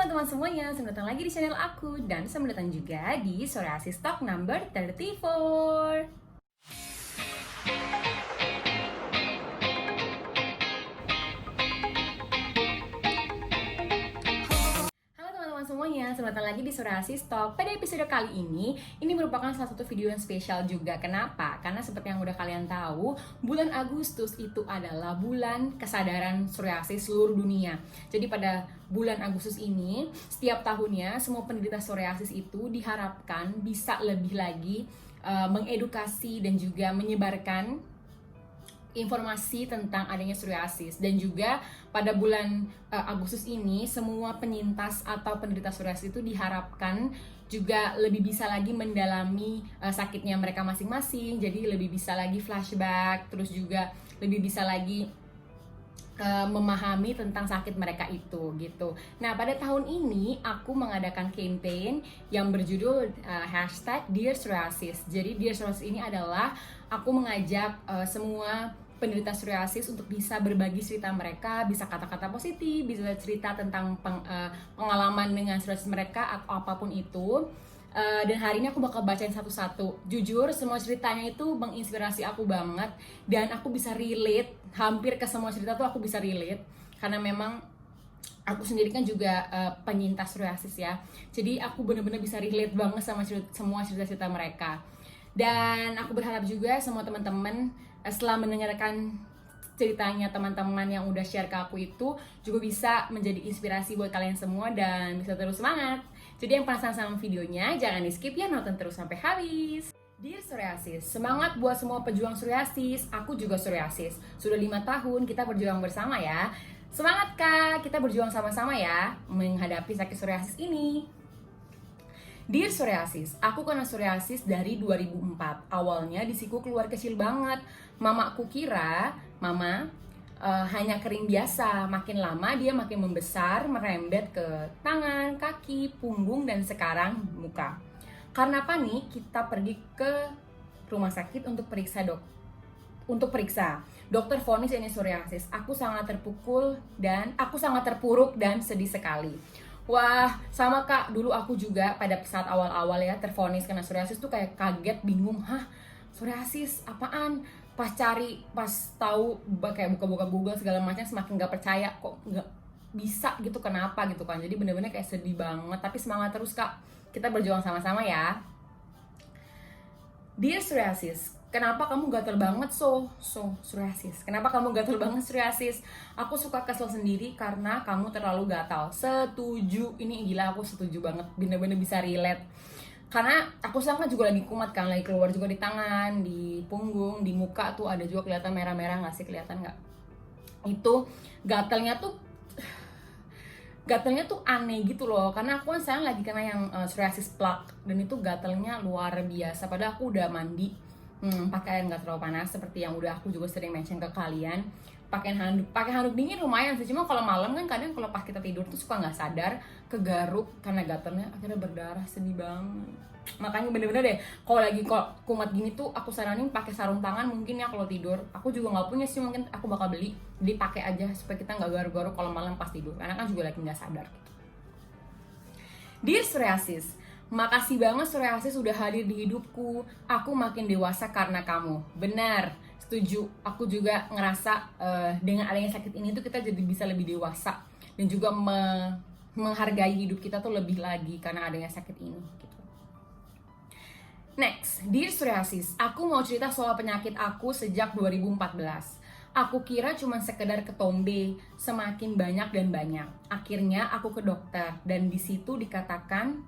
teman-teman semuanya, selamat datang lagi di channel aku. Dan selamat datang juga di Psoriasis Talk number 34. Halo teman-teman semuanya, selamat datang lagi di Psoriasis Talk. Pada episode kali ini merupakan salah satu video yang spesial juga. Kenapa? Karena seperti yang udah kalian tahu, bulan Agustus itu adalah bulan kesadaran psoriasis seluruh dunia. Jadi pada bulan Agustus ini, setiap tahunnya semua penderita psoriasis itu diharapkan bisa lebih lagi mengedukasi dan juga menyebarkan informasi tentang adanya psoriasis. Dan juga pada bulan Agustus ini semua penyintas atau penderita psoriasis itu diharapkan juga lebih bisa lagi mendalami sakitnya mereka masing-masing, jadi lebih bisa lagi flashback, terus juga lebih bisa lagi memahami tentang sakit mereka itu gitu. Nah, pada tahun ini aku mengadakan campaign yang berjudul #Dear Psoriasis. Jadi Dear Psoriasis ini adalah aku mengajak semua penderita psoriasis untuk bisa berbagi cerita mereka, bisa kata-kata positif, bisa cerita tentang pengalaman dengan psoriasis mereka atau apapun itu. Dan hari ini aku bakal bacain satu-satu. Jujur, semua ceritanya itu menginspirasi aku banget. Dan aku bisa relate, hampir ke semua cerita tuh aku bisa relate. Karena memang aku sendiri kan juga penyintas psoriasis ya. Jadi aku benar-benar bisa relate banget sama semua cerita-cerita mereka. Dan aku berharap juga semua teman-teman setelah mendengarkan ceritanya teman-teman yang udah share ke aku itu juga bisa menjadi inspirasi buat kalian semua dan bisa terus semangat. Jadi yang penasaran sama videonya jangan di skip ya, nonton terus sampai habis. Dear Psoriasis, semangat buat semua pejuang psoriasis. Aku juga psoriasis. Sudah 5 tahun kita berjuang bersama ya. Semangat Kak, kita berjuang sama-sama ya menghadapi sakit psoriasis ini. Dear Psoriasis, aku kena psoriasis dari 2004. Awalnya di siku keluar kecil banget. Mamaku kira mama hanya kering biasa. Makin lama dia makin membesar, merembet ke tangan, kaki, punggung, dan sekarang muka. Karena panik, kita pergi ke rumah sakit untuk periksa Dokter vonis ini psoriasis. Aku sangat terpuruk dan sedih sekali. Wah, sama Kak, dulu aku juga pada saat awal-awal ya tervonis kena psoriasis tuh kayak kaget, bingung, psoriasis apaan? Pas tahu kayak buka-buka Google segala macam, semakin gak percaya kok nggak bisa gitu, kenapa gitu kan. Jadi bener-bener kayak sedih banget, tapi semangat terus Kak, kita berjuang sama-sama ya. Dear Psoriasis, kenapa kamu gatel banget psoriasis? Kenapa kamu gatel banget psoriasis? Aku suka kesel sendiri karena kamu terlalu gatal. Setuju, ini gila, aku setuju banget, bener-bener bisa relate. Karena aku sekarang kan juga lagi kumat kan, lagi keluar juga di tangan, di punggung, di muka tuh ada juga kelihatan merah-merah, nggak sih, kelihatan nggak? Itu gatelnya tuh aneh gitu loh, karena aku kan sekarang lagi kena yang psoriasis plaque, dan itu gatelnya luar biasa. Padahal aku udah mandi pakai air nggak terlalu panas, seperti yang udah aku juga sering mention ke kalian. Pakai handuk dingin lumayan sih, cuma kalau malam kan kadang kalau pas kita tidur tuh suka nggak sadar kegaruk karena gatelnya akhirnya berdarah, sedih banget. Makanya bener-bener deh, kalau lagi kumat gini tuh aku saranin pakai sarung tangan mungkin ya kalau tidur. Aku juga nggak punya sih, mungkin aku bakal beli, jadi pakai aja supaya kita nggak garuk-garuk kalau malam pas tidur, karena kan juga lagi nggak sadar gitu. Dear Psoriasis, makasih banget psoriasis sudah hadir di hidupku. Aku makin dewasa karena kamu. Benar, setuju. Aku juga ngerasa dengan adanya sakit ini tuh kita jadi bisa lebih dewasa dan juga menghargai hidup kita tuh lebih lagi karena adanya sakit ini gitu. Next, Dear Psoriasis, aku mau cerita soal penyakit aku sejak 2014. Aku kira cuma sekedar ketombe, semakin banyak dan banyak. Akhirnya aku ke dokter dan di situ dikatakan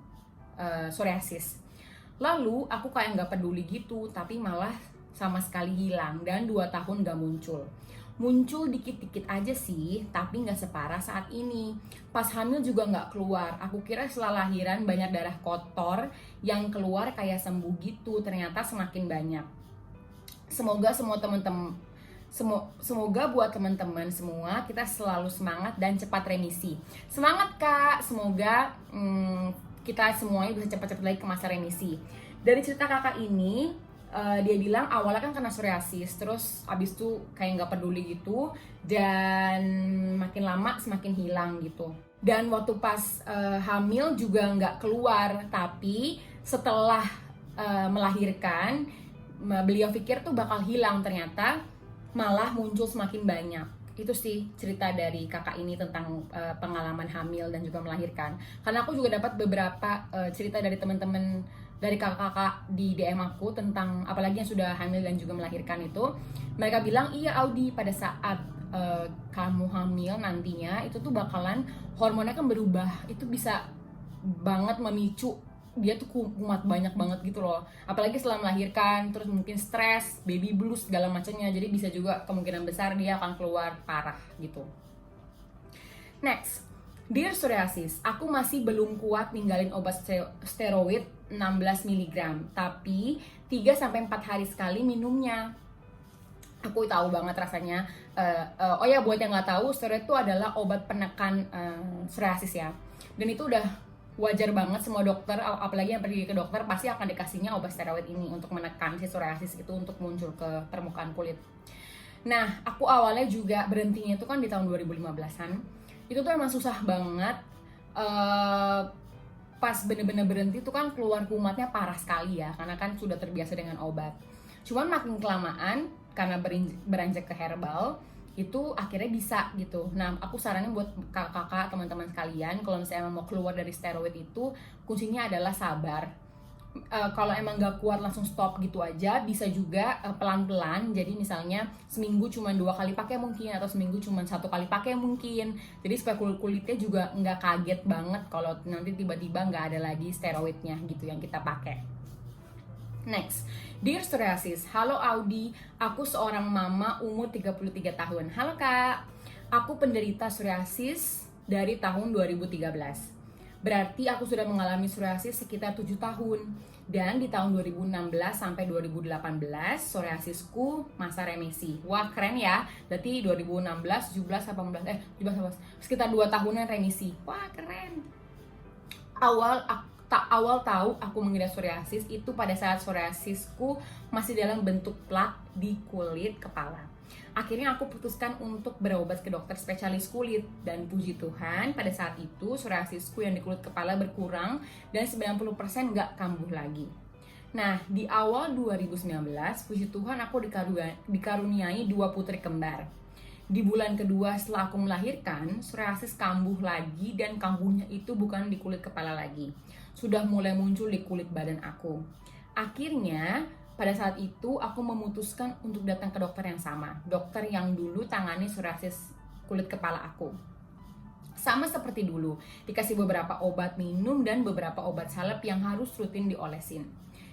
psoriasis. Lalu aku kayak nggak peduli gitu, tapi malah sama sekali hilang dan 2 tahun gak muncul dikit-dikit aja sih, tapi nggak separah saat ini. Pas hamil juga nggak keluar. Aku kira setelah lahiran banyak darah kotor yang keluar kayak sembuh gitu, ternyata semakin banyak. Semoga buat teman-teman semua kita selalu semangat dan cepat remisi. Semangat Kak, semoga kita semuanya bisa cepat-cepat lagi ke masa remisi. Dari cerita kakak ini, dia bilang awalnya kan kena psoriasis, terus abis itu kayak nggak peduli gitu, dan makin lama semakin hilang gitu. Dan waktu pas hamil juga nggak keluar, tapi setelah melahirkan beliau pikir tuh bakal hilang, ternyata malah muncul semakin banyak. Itu sih cerita dari kakak ini tentang pengalaman hamil dan juga melahirkan. Karena aku juga dapat beberapa cerita dari teman-teman, dari kakak-kakak di DM aku tentang apalagi yang sudah hamil dan juga melahirkan itu. Mereka bilang, iya Audi, pada saat kamu hamil nantinya itu tuh bakalan hormonnya kan berubah, itu bisa banget memicu dia tuh kumat banyak banget gitu loh, apalagi setelah melahirkan, terus mungkin stres, baby blues segala macamnya, jadi bisa juga kemungkinan besar dia akan keluar parah gitu. Next, dear psoriasis, aku masih belum kuat ninggalin obat steroid 16 mg, tapi 3-4 hari sekali minumnya. Aku tahu banget rasanya. Oh ya, buat yang nggak tahu, steroid itu adalah obat penekan psoriasis ya. Dan itu udah wajar banget, semua dokter, apalagi yang pergi ke dokter, pasti akan dikasihnya obat steroid ini untuk menekan si psoriasis itu untuk muncul ke permukaan kulit. Nah, aku awalnya juga berhentinya itu kan di tahun 2015-an. Itu tuh emang susah banget. Pas bener-bener berhenti tuh kan keluar kumatnya parah sekali ya, karena kan sudah terbiasa dengan obat. Cuman makin kelamaan, karena beranjak ke herbal, itu akhirnya bisa gitu. Nah, aku saranin buat kakak-kakak, teman-teman sekalian, kalau misalnya emang mau keluar dari steroid itu, kuncinya adalah sabar. Kalau emang gak kuat langsung stop gitu aja, bisa juga pelan-pelan. Jadi misalnya seminggu cuma 2 kali pakai mungkin, atau seminggu cuma 1 kali pakai mungkin. Jadi supaya kulitnya juga nggak kaget banget kalau nanti tiba-tiba nggak ada lagi steroidnya gitu yang kita pakai. Next, dear psoriasis, halo Audi, aku seorang mama umur 33 tahun. Halo Kak, aku penderita psoriasis dari tahun 2013. Berarti aku sudah mengalami psoriasis sekitar 7 tahun. Dan di tahun 2016 sampai 2018, psoriasisku masa remisi. Wah, keren ya. Berarti 2016, 17, 18, 17, sekitar 2 tahunan remisi. Wah, keren. Awal tahu aku mengidap psoriasis itu pada saat psoriasisku masih dalam bentuk plak di kulit kepala. Akhirnya aku putuskan untuk berobat ke dokter spesialis kulit, dan puji Tuhan pada saat itu psoriasisku yang di kulit kepala berkurang dan 90% nggak kambuh lagi. Nah, di awal 2019, puji Tuhan aku dikaruniai 2 putri kembar. Di bulan kedua setelah aku melahirkan, psoriasis kambuh lagi, dan kambuhnya itu bukan di kulit kepala lagi. Sudah mulai muncul di kulit badan aku. Akhirnya, pada saat itu aku memutuskan untuk datang ke dokter yang sama. Dokter yang dulu tangani psoriasis kulit kepala aku. Sama seperti dulu, dikasih beberapa obat minum dan beberapa obat salep yang harus rutin diolesin.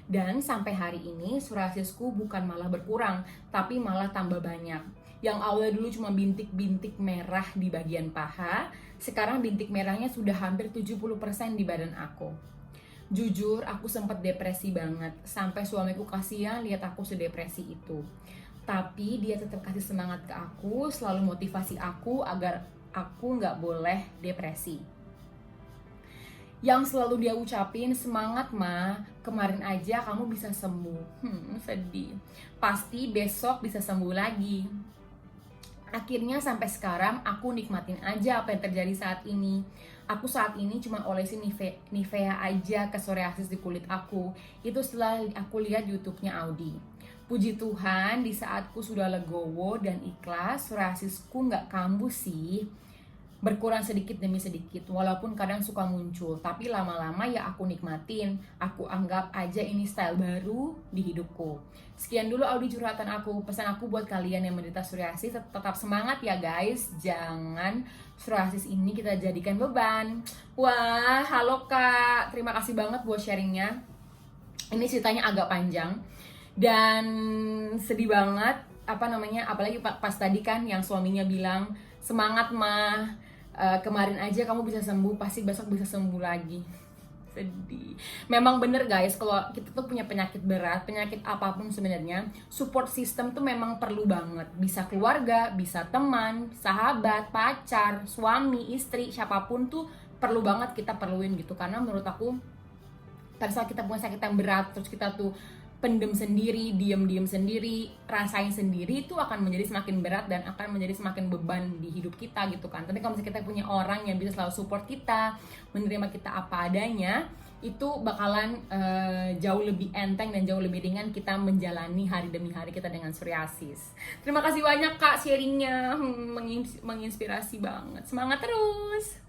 Dan sampai hari ini psoriasisku bukan malah berkurang, tapi malah tambah banyak. Yang awalnya dulu cuma bintik-bintik merah di bagian paha, sekarang bintik merahnya sudah hampir 70% di badan aku. Jujur, aku sempat depresi banget, sampai suamiku kasihan lihat aku sedepresi itu. Tapi dia tetap kasih semangat ke aku, selalu motivasi aku agar aku nggak boleh depresi. Yang selalu dia ucapin, semangat ma, kemarin aja kamu bisa sembuh. Sedih. Pasti besok bisa sembuh lagi. Akhirnya sampai sekarang aku nikmatin aja apa yang terjadi saat ini. Aku saat ini cuma olesin Nivea aja ke psoriasis di kulit aku. Itu setelah aku lihat YouTube-nya Audi. Puji Tuhan, di saatku sudah legowo dan ikhlas, psoriasisku nggak kambuh sih. Berkurang sedikit demi sedikit, walaupun kadang suka muncul, tapi lama-lama ya aku nikmatin. Aku anggap aja ini style baru di hidupku. Sekian dulu Audi curhatan aku. Pesan aku buat kalian yang menderita psoriasis, tetap semangat ya guys. Jangan psoriasis ini kita jadikan beban. Wah, halo Kak, terima kasih banget buat sharingnya. Ini ceritanya agak panjang dan sedih banget, apalagi pas tadi kan yang suaminya bilang, semangat mah, kemarin aja kamu bisa sembuh, pasti besok bisa sembuh lagi. Sedih. Memang bener guys, kalau kita tuh punya penyakit berat, penyakit apapun sebenarnya, support system tuh memang perlu banget. Bisa keluarga, bisa teman, sahabat, pacar, suami, istri, siapapun tuh perlu banget kita perluin gitu. Karena menurut aku pada saat kita punya sakit yang berat, terus kita tuh pendem sendiri, diem sendiri, rasain sendiri, itu akan menjadi semakin berat dan akan menjadi semakin beban di hidup kita gitu kan. Tapi kalau misalnya kita punya orang yang bisa selalu support kita, menerima kita apa adanya, itu bakalan jauh lebih enteng dan jauh lebih ringan kita menjalani hari demi hari kita dengan psoriasis. Terima kasih banyak Kak sharingnya, menginspirasi banget. Semangat terus.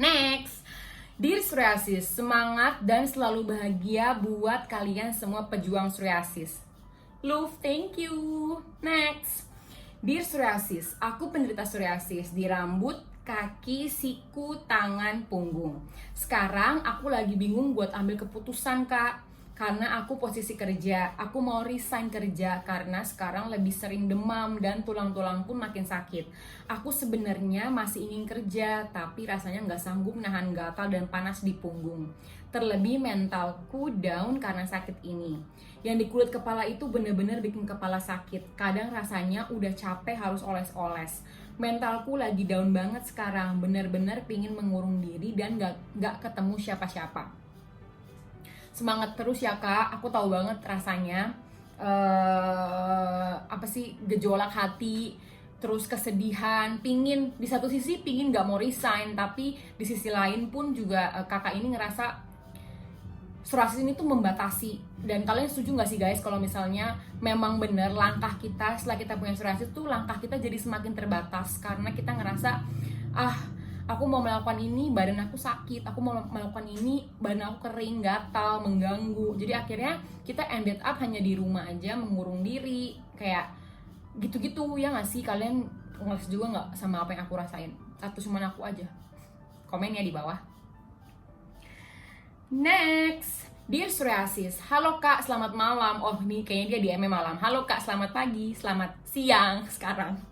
Next, Dear psoriasis, semangat dan selalu bahagia buat kalian semua pejuang psoriasis. Love, thank you. Next, Dear psoriasis, aku penderita psoriasis di rambut, kaki, siku, tangan, punggung. Sekarang aku lagi bingung buat ambil keputusan Kak, karena aku posisi kerja. Aku mau resign kerja karena sekarang lebih sering demam dan tulang-tulang pun makin sakit. Aku sebenarnya masih ingin kerja, tapi rasanya nggak sanggup nahan gatal dan panas di punggung. Terlebih mentalku down karena sakit ini. Yang di kulit kepala itu bener-bener bikin kepala sakit. Kadang rasanya udah capek harus oles-oles. Mentalku lagi down banget sekarang. Bener-bener pingin mengurung diri dan gak ketemu siapa-siapa. Semangat terus ya Kak, aku tahu banget rasanya gejolak hati, terus kesedihan, pingin di satu sisi pingin gak mau resign, tapi di sisi lain pun juga kakak ini ngerasa psoriasis ini tuh membatasi. Dan kalian setuju gak sih guys kalau misalnya memang bener langkah kita setelah kita punya psoriasis tuh langkah kita jadi semakin terbatas karena kita ngerasa aku mau melakukan ini, badan aku sakit. Aku mau melakukan ini, badan aku kering, gatal, mengganggu. Jadi akhirnya kita ended up hanya di rumah aja, mengurung diri. Kayak gitu-gitu, ya gak sih? Kalian ngerasa juga gak sama apa yang aku rasain? Atau cuma aku aja? Komen ya di bawah. Next, Dear psoriasis, halo Kak, selamat malam. Oh, ini kayaknya dia di MM malam. Halo Kak, selamat pagi, selamat siang sekarang.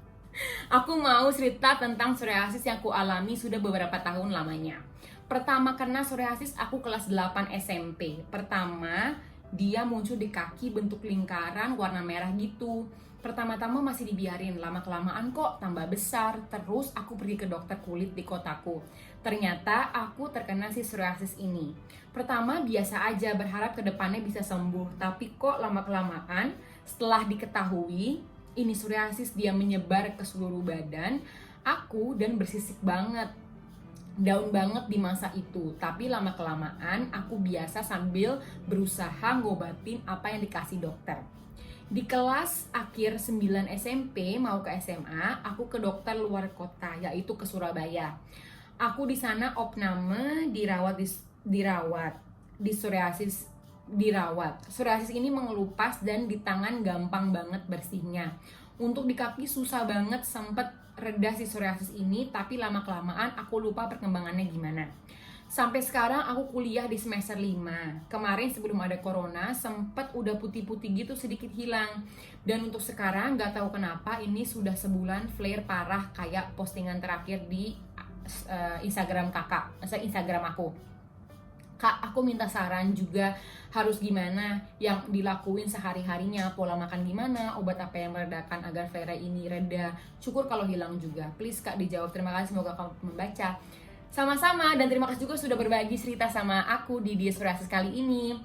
Aku mau cerita tentang psoriasis yang aku alami sudah beberapa tahun lamanya. Pertama kena psoriasis aku kelas 8 SMP. Pertama, dia muncul di kaki bentuk lingkaran warna merah gitu. Pertama-tama masih dibiarin, lama-kelamaan kok tambah besar. Terus aku pergi ke dokter kulit di kotaku. Ternyata aku terkena si psoriasis ini. Pertama biasa aja, berharap kedepannya bisa sembuh. Tapi kok lama-kelamaan setelah diketahui ini psoriasis, dia menyebar ke seluruh badan aku dan bersisik banget, down banget di masa itu. Tapi lama-kelamaan aku biasa sambil berusaha ngobatin apa yang dikasih dokter. Di kelas akhir 9 SMP mau ke SMA, aku ke dokter luar kota, yaitu ke Surabaya. Aku di sana opname, dirawat di psoriasis. Psoriasis ini mengelupas dan di tangan gampang banget bersihnya. Untuk di kaki susah banget, sempet reda si psoriasis ini, tapi lama-kelamaan aku lupa perkembangannya gimana. Sampai sekarang aku kuliah di semester 5. Kemarin sebelum ada corona sempet udah putih-putih gitu, sedikit hilang. Dan untuk sekarang gak tahu kenapa ini sudah sebulan flare parah kayak postingan terakhir di Instagram aku. Kak, aku minta saran juga, harus gimana yang dilakuin sehari-harinya, pola makan gimana, obat apa yang meredakan agar flare ini reda, syukur kalau hilang juga. Please Kak dijawab, terima kasih, semoga kamu membaca. Sama-sama, dan terima kasih juga sudah berbagi cerita sama aku di Dear psoriasis kali ini.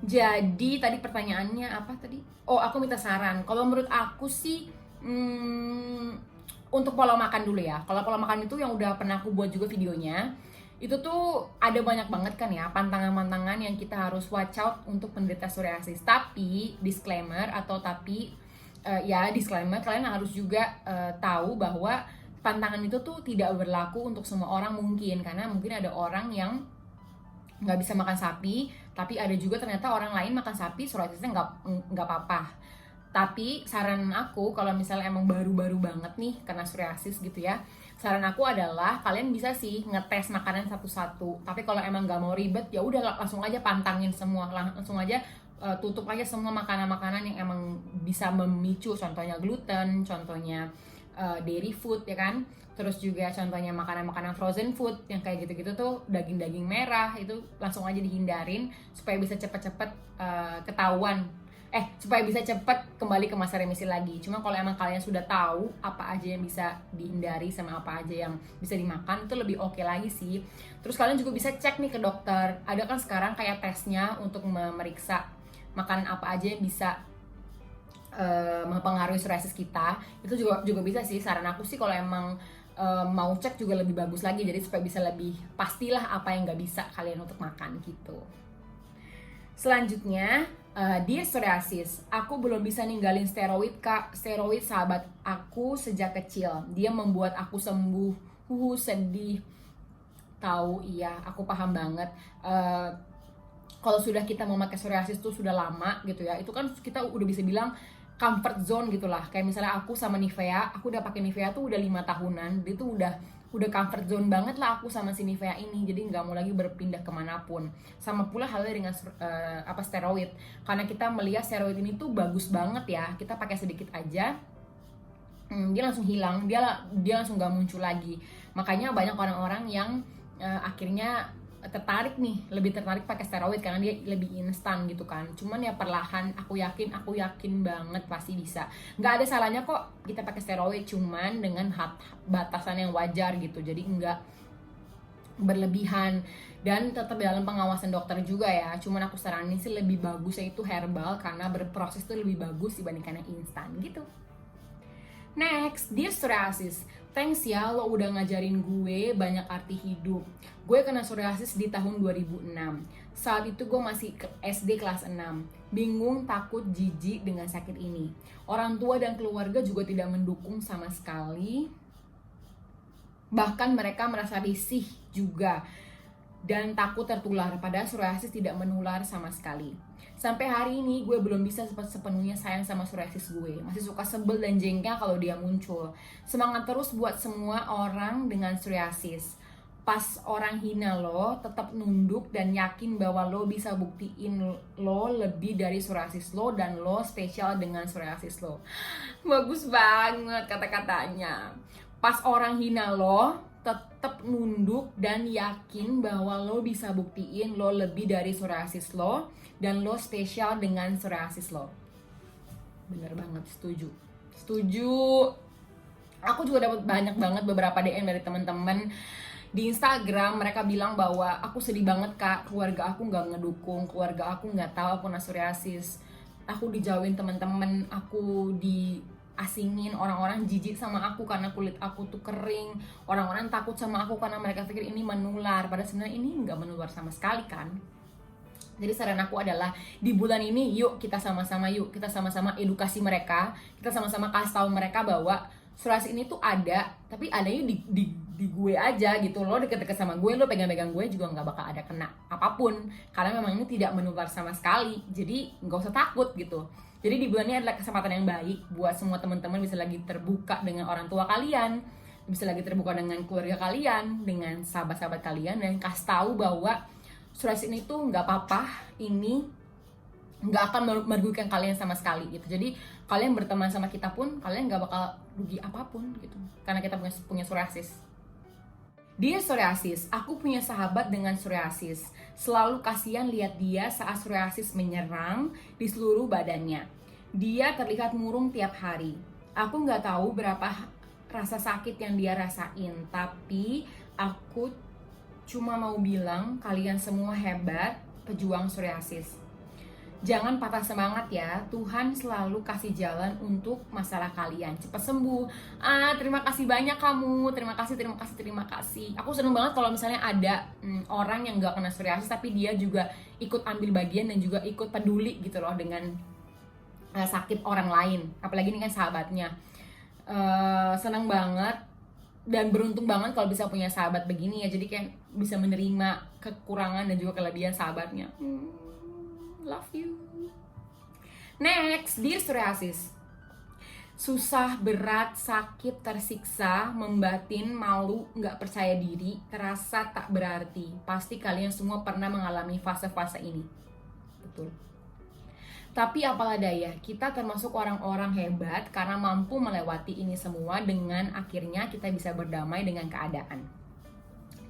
Jadi tadi pertanyaannya apa tadi? Oh, aku minta saran. Kalau menurut aku sih untuk pola makan dulu ya. Kalau pola makan itu yang udah pernah aku buat juga videonya, itu tuh ada banyak banget kan ya pantangan-pantangan yang kita harus watch out untuk penderita psoriasis. Tapi disclaimer, kalian harus juga tahu bahwa pantangan itu tuh tidak berlaku untuk semua orang mungkin. Karena mungkin ada orang yang nggak bisa makan sapi, tapi ada juga ternyata orang lain makan sapi psoriasisnya nggak apa-apa. Tapi saran aku kalau misalnya emang baru-baru banget nih kena psoriasis gitu ya, saran aku adalah kalian bisa sih ngetes makanan satu-satu. Tapi kalau emang gak mau ribet, ya udah langsung aja pantangin semua, langsung aja tutup aja semua makanan-makanan yang emang bisa memicu, contohnya gluten, contohnya dairy food ya kan. Terus juga contohnya makanan-makanan frozen food yang kayak gitu-gitu tuh, daging-daging merah itu langsung aja dihindarin supaya bisa cepet-cepet ketahuan supaya bisa cepat kembali ke masa remisi lagi. Cuma kalau emang kalian sudah tahu apa aja yang bisa dihindari sama apa aja yang bisa dimakan, itu lebih oke lagi sih. Terus kalian juga bisa cek nih ke dokter. Ada kan sekarang kayak tesnya untuk memeriksa makanan apa aja yang bisa mempengaruhi psoriasis kita. Itu juga bisa sih. Saran aku sih kalau emang mau cek juga lebih bagus lagi, jadi supaya bisa lebih pastilah apa yang nggak bisa kalian untuk makan gitu. Selanjutnya, Dear psoriasis, aku belum bisa ninggalin steroid kak. Steroid sahabat aku sejak kecil. Dia membuat aku sembuh. Sedih. Tahu, iya, aku paham banget. Kalau sudah kita memakai psoriasis tuh sudah lama gitu ya, itu kan kita udah bisa bilang comfort zone gitulah. Kayak misalnya aku sama Nivea, aku udah pakai Nivea tuh udah 5 tahunan. Itu udah comfort zone banget lah aku sama si Nivea ini, jadi nggak mau lagi berpindah kemanapun. Sama pula halnya dengan steroid, karena kita melihat steroid ini tuh bagus banget ya, kita pakai sedikit aja dia langsung hilang, dia langsung nggak muncul lagi. Makanya banyak orang-orang yang akhirnya lebih tertarik pakai steroid karena dia lebih instan gitu kan. Cuman ya perlahan, aku yakin banget pasti bisa. Nggak ada salahnya kok kita pakai steroid, cuman dengan batasan yang wajar gitu. Jadi nggak berlebihan dan tetap dalam pengawasan dokter juga ya. Cuman aku saranin sih lebih bagusnya itu herbal karena berproses itu lebih bagus dibandingkan yang instan gitu. Next, Dear psoriasis, thanks ya lo udah ngajarin gue banyak arti hidup. Gue kena psoriasis di tahun 2006. Saat itu gue masih ke SD kelas 6. Bingung, takut, jijik dengan sakit ini. Orang tua dan keluarga juga tidak mendukung sama sekali. Bahkan mereka merasa risih juga dan takut tertular, padahal psoriasis tidak menular sama sekali. Sampai hari ini gue belum bisa sepenuhnya sayang sama psoriasis gue. Masih suka sebel dan jengkel kalau dia muncul. Semangat terus buat semua orang dengan psoriasis. Pas orang hina lo, tetap nunduk dan yakin bahwa lo bisa buktiin lo lebih dari psoriasis lo dan lo spesial dengan psoriasis lo. Bagus banget kata-katanya. Pas orang hina lo, tetap nunduk dan yakin bahwa lo bisa buktiin lo lebih dari psoriasis lo dan lo spesial dengan psoriasis lo. Bener banget, setuju. Aku juga dapat banyak banget beberapa DM dari teman-teman di Instagram. Mereka bilang bahwa aku sedih banget kak, keluarga aku nggak ngedukung, keluarga aku nggak tahu aku kena psoriasis, aku dijauhin teman-teman, aku asingin, orang-orang jijik sama aku karena kulit aku tuh kering, orang-orang takut sama aku karena mereka pikir ini menular, padahal sebenarnya ini nggak menular sama sekali kan. Jadi saran aku adalah di bulan ini yuk kita sama-sama edukasi mereka, kita sama-sama kasih tahu mereka bahwa psoriasis ini tuh ada, tapi adanya di gue aja gitu. Lo deket-deket sama gue, lo pegang-pegang gue juga nggak bakal ada kena apapun karena memang ini tidak menular sama sekali, jadi nggak usah takut gitu. Jadi di bulan ini adalah kesempatan yang baik buat semua teman-teman bisa lagi terbuka dengan orang tua kalian, bisa lagi terbuka dengan keluarga kalian, dengan sahabat-sahabat kalian, dan kasih tahu bahwa psoriasis ini tuh nggak apa-apa, ini nggak akan merugikan kalian sama sekali gitu. Jadi kalian berteman sama kita pun kalian nggak bakal rugi apapun gitu, karena kita punya psoriasis. Dia psoriasis, aku punya sahabat dengan psoriasis. Selalu kasihan lihat dia saat psoriasis menyerang di seluruh badannya. Dia terlihat murung tiap hari. Aku nggak tahu berapa rasa sakit yang dia rasain, tapi aku cuma mau bilang kalian semua hebat, pejuang psoriasis. Jangan patah semangat ya, Tuhan selalu kasih jalan untuk masalah kalian. Cepat sembuh. Terima kasih banyak kamu, terima kasih. Aku seneng banget kalau misalnya ada orang yang gak kena psoriasis tapi dia juga ikut ambil bagian dan juga ikut peduli gitu loh dengan sakit orang lain. Apalagi ini kan sahabatnya. Seneng banget dan beruntung banget kalau bisa punya sahabat begini ya. Jadi kayak bisa menerima kekurangan dan juga kelebihan sahabatnya. Love you. Next, Dear psoriasis. Susah, berat, sakit, tersiksa, membatin, malu, gak percaya diri, terasa tak berarti. Pasti kalian semua pernah mengalami fase-fase ini. Betul. Tapi apalah daya, kita termasuk orang-orang hebat karena mampu melewati ini semua dengan akhirnya kita bisa berdamai dengan keadaan.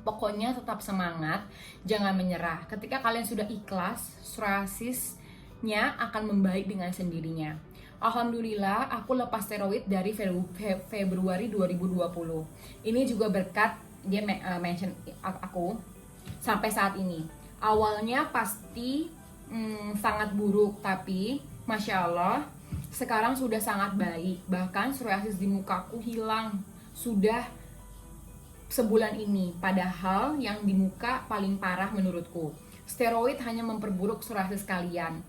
Pokoknya tetap semangat, jangan menyerah. Ketika kalian sudah ikhlas, psoriasis semuanya akan membaik dengan sendirinya. Alhamdulillah, aku lepas steroid dari Februari 2020. Ini juga berkat dia mention aku sampai saat ini. Awalnya pasti sangat buruk, tapi Masya Allah, sekarang sudah sangat baik. Bahkan psoriasis di mukaku hilang sudah sebulan ini. Padahal yang di muka paling parah menurutku. Steroid hanya memperburuk psoriasis kalian.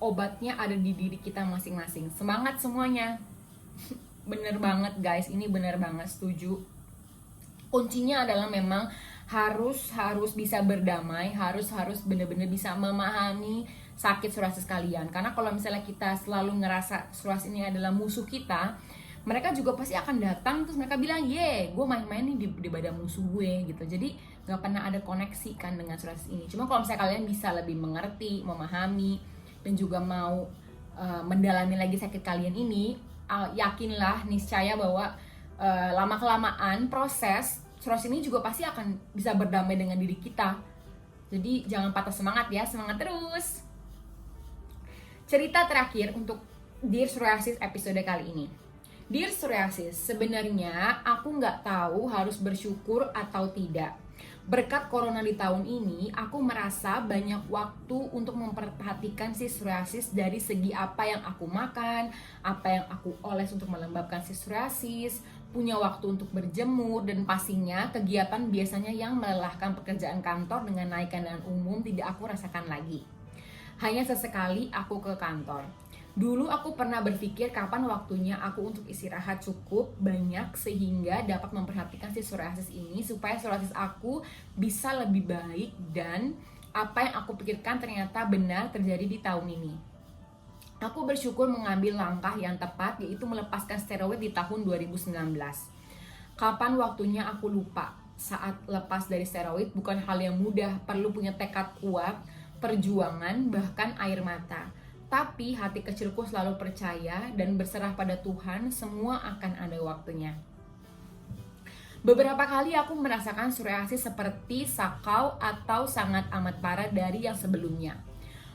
Obatnya ada di diri kita masing-masing. Semangat semuanya. Bener banget guys, ini bener banget, setuju. Kuncinya adalah memang harus bisa berdamai, harus bener-bener bisa memahami sakit psoriasis kalian. Karena kalau misalnya kita selalu ngerasa psoriasis ini adalah musuh kita, mereka juga pasti akan datang terus mereka bilang, ye, gue main-main nih di badan musuh gue gitu. Jadi gak pernah ada koneksi kan dengan psoriasis ini. Cuma kalau misalnya kalian bisa lebih mengerti, memahami, dan juga mau mendalami lagi sakit kalian ini, yakinlah, niscaya bahwa lama-kelamaan proses psoriasis ini juga pasti akan bisa berdamai dengan diri kita. Jadi jangan patah semangat ya, semangat terus. Cerita terakhir untuk Dear Psoriasis episode kali ini. Dear Psoriasis, sebenarnya aku nggak tahu harus bersyukur atau tidak. Berkat corona di tahun ini, aku merasa banyak waktu untuk memperhatikan si psoriasis dari segi apa yang aku makan, apa yang aku oles untuk melembabkan si psoriasis, punya waktu untuk berjemur, dan pastinya kegiatan biasanya yang melelahkan pekerjaan kantor dengan naik kendaraan umum tidak aku rasakan lagi. Hanya sesekali aku ke kantor. Dulu aku pernah berpikir kapan waktunya aku untuk istirahat cukup banyak sehingga dapat memperhatikan si psoriasis ini supaya psoriasis aku bisa lebih baik, dan apa yang aku pikirkan ternyata benar terjadi di tahun ini. Aku bersyukur mengambil langkah yang tepat, yaitu melepaskan steroid di tahun 2019. Kapan waktunya aku lupa. Saat lepas dari steroid bukan hal yang mudah, perlu punya tekad kuat, perjuangan, bahkan air mata. Tapi hati kecilku selalu percaya dan berserah pada Tuhan, semua akan ada waktunya. Beberapa kali aku merasakan psoriasis seperti sakau atau sangat amat parah dari yang sebelumnya.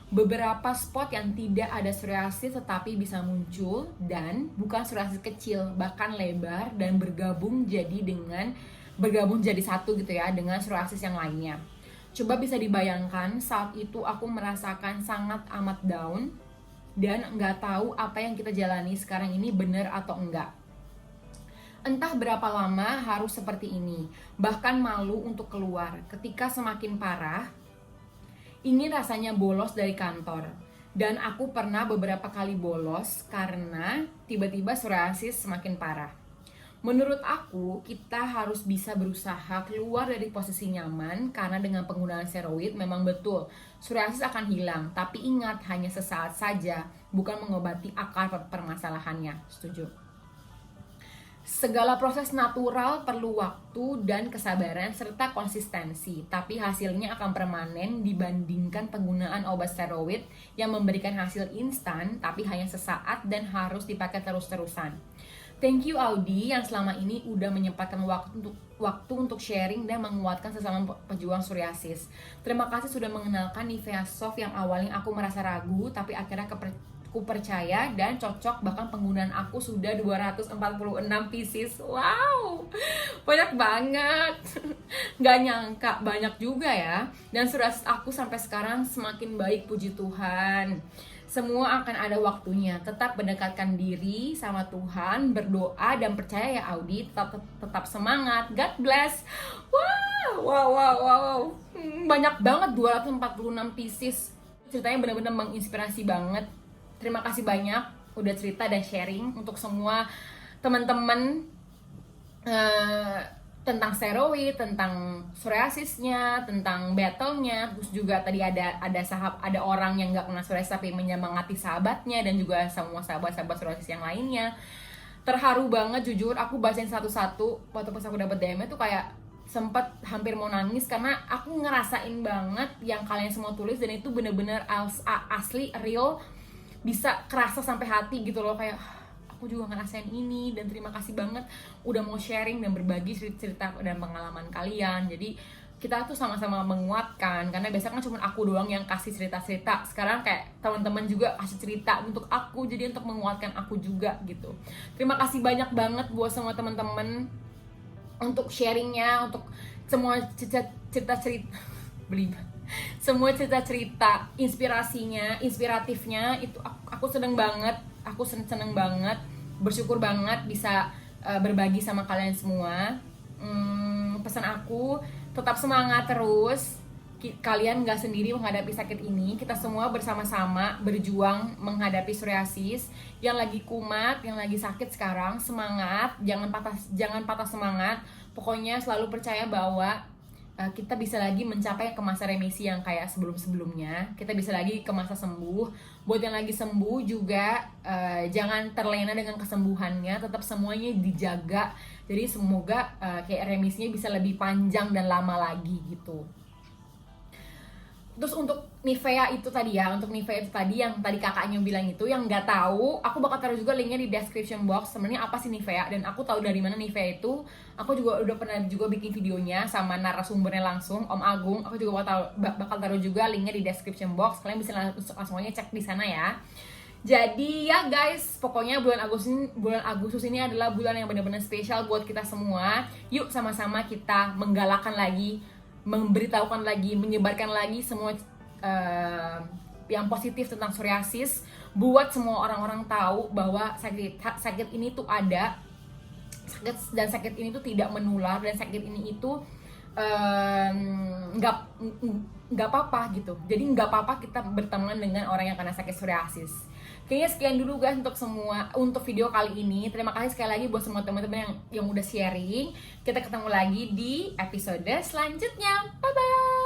Beberapa spot yang tidak ada psoriasis tetapi bisa muncul, dan bukan psoriasis kecil, bahkan lebar dan bergabung jadi satu gitu ya dengan psoriasis yang lainnya. Coba bisa dibayangkan, saat itu aku merasakan sangat amat down dan nggak tahu apa yang kita jalani sekarang ini benar atau enggak. Entah berapa lama harus seperti ini, bahkan malu untuk keluar. Ketika semakin parah, ini rasanya bolos dari kantor. Dan aku pernah beberapa kali bolos karena tiba-tiba psoriasis semakin parah. Menurut aku, kita harus bisa berusaha keluar dari posisi nyaman, karena dengan penggunaan steroid memang betul psoriasis akan hilang, tapi ingat, hanya sesaat saja, bukan mengobati akar permasalahannya. Setuju? Segala proses natural perlu waktu dan kesabaran serta konsistensi, tapi hasilnya akan permanen dibandingkan penggunaan obat steroid yang memberikan hasil instan tapi hanya sesaat dan harus dipakai terus-terusan. Thank you Audi yang selama ini udah menyempatkan waktu untuk sharing dan menguatkan sesama pejuang psoriasis. Terima kasih sudah mengenalkan Nivea Soft yang awalnya aku merasa ragu, tapi akhirnya aku percaya dan cocok. Bahkan penggunaan aku sudah 246 pieces. Wow, banyak banget. Gak nyangka banyak juga ya. Dan psoriasis aku sampai sekarang semakin baik, puji Tuhan. Semua akan ada waktunya. Tetap mendekatkan diri sama Tuhan, berdoa dan percaya ya Audi. Tetap semangat. God bless. Wow. Banyak banget 246 pieces. Ceritanya benar-benar menginspirasi banget. Terima kasih banyak udah cerita dan sharing untuk semua teman-teman tentang steroid, tentang psoriasisnya, tentang battle-nya. Terus juga tadi ada orang yang nggak kena psoriasis tapi menyemangati sahabatnya, dan juga semua sahabat-sahabat psoriasis yang lainnya. Terharu banget jujur, aku bacain satu-satu. Waktu pas aku dapet DM itu kayak sempet hampir mau nangis, karena aku ngerasain banget yang kalian semua tulis, dan itu bener-bener asli, real, bisa kerasa sampai hati gitu loh. Kayak aku juga ngerasain ini, dan terima kasih banget udah mau sharing dan berbagi cerita dan pengalaman kalian. Jadi kita tuh sama-sama menguatkan, karena biasanya kan cuma aku doang yang kasih cerita-cerita. Sekarang kayak teman-teman juga kasih cerita untuk aku, jadi untuk menguatkan aku juga gitu. Terima kasih banyak banget buat semua teman-teman untuk sharingnya, untuk semua cerita-cerita belibet, semua cerita-cerita inspirasinya, inspiratifnya itu aku seneng banget, aku seneng banget, bersyukur banget bisa berbagi sama kalian semua. Pesan aku, tetap semangat terus, kalian gak sendiri menghadapi sakit ini, kita semua bersama-sama berjuang menghadapi psoriasis. Yang lagi kumat, yang lagi sakit sekarang, semangat, jangan patah semangat. Pokoknya selalu percaya bahwa kita bisa lagi mencapai ke masa remisi yang kayak sebelum-sebelumnya. Kita bisa lagi ke masa sembuh. Buat yang lagi sembuh juga jangan terlena dengan kesembuhannya, tetap semuanya dijaga. Jadi semoga kayak remisinya bisa lebih panjang dan lama lagi gitu. Terus untuk Nivea itu tadi ya, yang tadi kakaknya bilang itu, yang nggak tahu, aku bakal taruh juga linknya di description box. Sebenarnya apa sih Nivea, dan aku tahu dari mana Nivea itu. Aku juga udah pernah juga bikin videonya sama narasumbernya langsung, Om Agung. Aku juga bakal taruh juga linknya di description box. Kalian bisa langsung aja cek di sana ya. Jadi ya guys, pokoknya bulan Agustus ini adalah bulan yang benar-benar spesial buat kita semua. Yuk sama-sama kita menggalakkan lagi, memberitahukan lagi, menyebarkan lagi semua yang positif tentang psoriasis, buat semua orang-orang tahu bahwa sakit ini tuh ada, sakit ini tuh tidak menular, dan sakit ini itu nggak apa-apa gitu. Jadi nggak apa-apa kita berteman dengan orang yang kena sakit psoriasis. Kayaknya sekian dulu guys untuk video kali ini. Terima kasih sekali lagi buat semua teman-teman yang udah sharing. Kita ketemu lagi di episode selanjutnya. Bye bye.